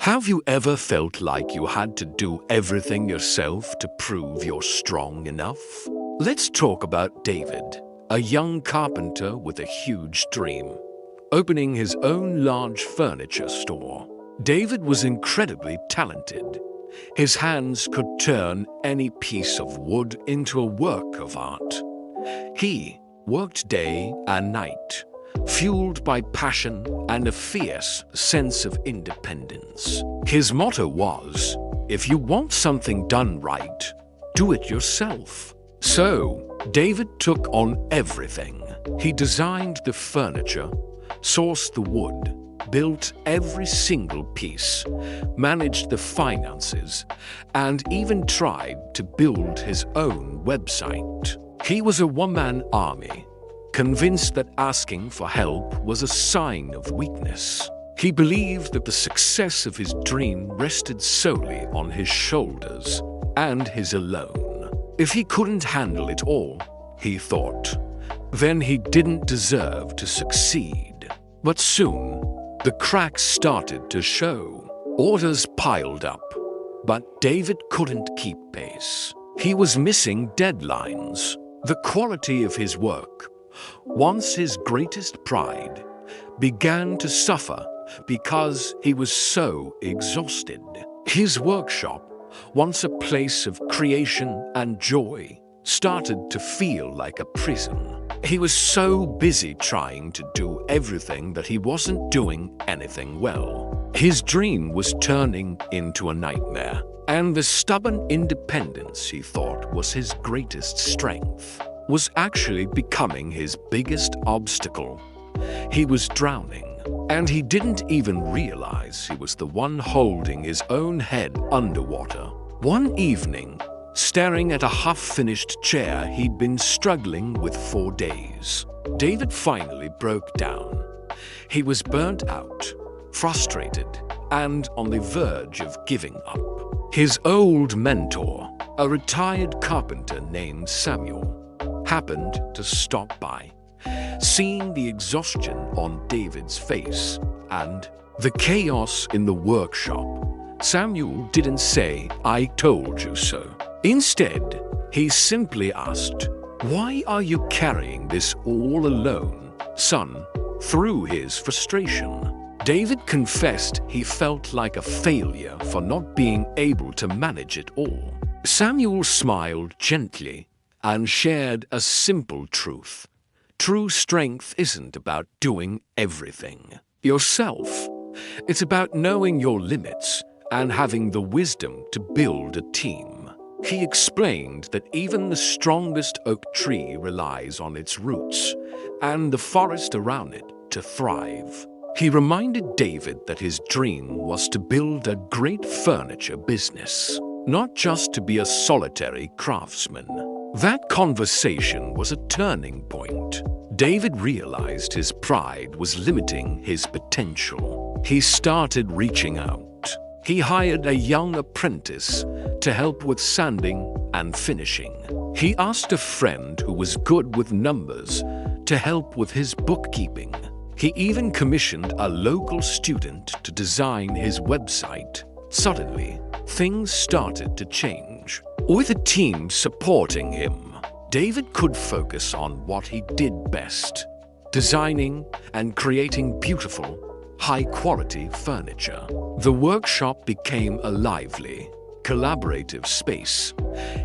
Have you ever felt like you had to do everything yourself to prove you're strong enough? Let's talk about David, a young carpenter with a huge dream. Opening his own large furniture store, David was incredibly talented. His hands could turn any piece of wood into a work of art. He worked day and night, fueled by passion and a fierce sense of independence. His motto was, if you want something done right, do it yourself. So, David took on everything. He designed the furniture, sourced the wood, built every single piece, managed the finances, and even tried to build his own website. He was a one-man army, convinced that asking for help was a sign of weakness. He believed that the success of his dream rested solely on his shoulders, and his alone. If he couldn't handle it all, he thought, then he didn't deserve to succeed. But soon, the cracks started to show. Orders piled up, but David couldn't keep pace. He was missing deadlines. The quality of his work, once his greatest pride, began to suffer because he was so exhausted. His workshop, once a place of creation and joy, started to feel like a prison. He was so busy trying to do everything that he wasn't doing anything well. His dream was turning into a nightmare, and the stubborn independence he thought was his greatest strength was actually becoming his biggest obstacle. He was drowning, and he didn't even realize he was the one holding his own head underwater. One evening, staring at a half-finished chair he'd been struggling with for days, David finally broke down. He was burnt out, frustrated, and on the verge of giving up. His old mentor, a retired carpenter named Samuel, happened to stop by. Seeing the exhaustion on David's face and the chaos in the workshop, Samuel didn't say, "I told you so." Instead, he simply asked, "Why are you carrying this all alone, son?" Through his frustration, David confessed he felt like a failure for not being able to manage it all. Samuel smiled gently and shared a simple truth. True strength isn't about doing everything yourself. It's about knowing your limits and having the wisdom to build a team. He explained that even the strongest oak tree relies on its roots and the forest around it to thrive. He reminded David that his dream was to build a great furniture business, not just to be a solitary craftsman. That conversation was a turning point. David realized his pride was limiting his potential. He started reaching out. He hired a young apprentice to help with sanding and finishing. He asked a friend who was good with numbers to help with his bookkeeping. He even commissioned a local student to design his website. Suddenly, things started to change. With a team supporting him, David could focus on what he did best: designing and creating beautiful, high-quality furniture. The workshop became a lively, collaborative space.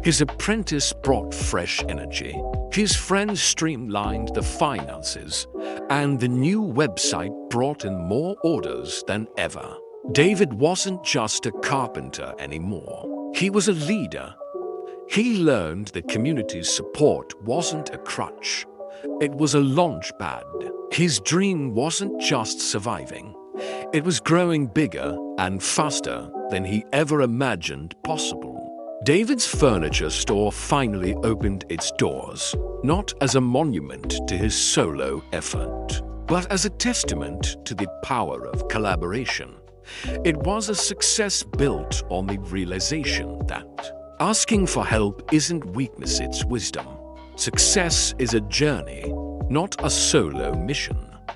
His apprentice brought fresh energy. His friends streamlined the finances, and the new website brought in more orders than ever. David wasn't just a carpenter anymore. He was a leader. He learned that community support wasn't a crutch. It was a launchpad. His dream wasn't just surviving. It was growing bigger and faster than he ever imagined possible. David's furniture store finally opened its doors, not as a monument to his solo effort, but as a testament to the power of collaboration. It was a success built on the realization that asking for help isn't weakness, it's wisdom. Success is a journey, not a solo mission.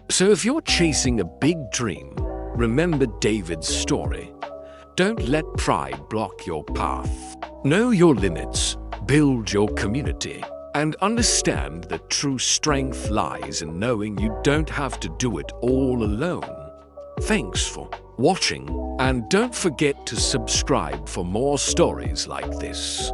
So if you're chasing a big dream, remember David's story. Don't let pride block your path. Know your limits, build your community, and understand that true strength lies in knowing you don't have to do it all alone. Thanks for watching, and don't forget to subscribe for more stories like this.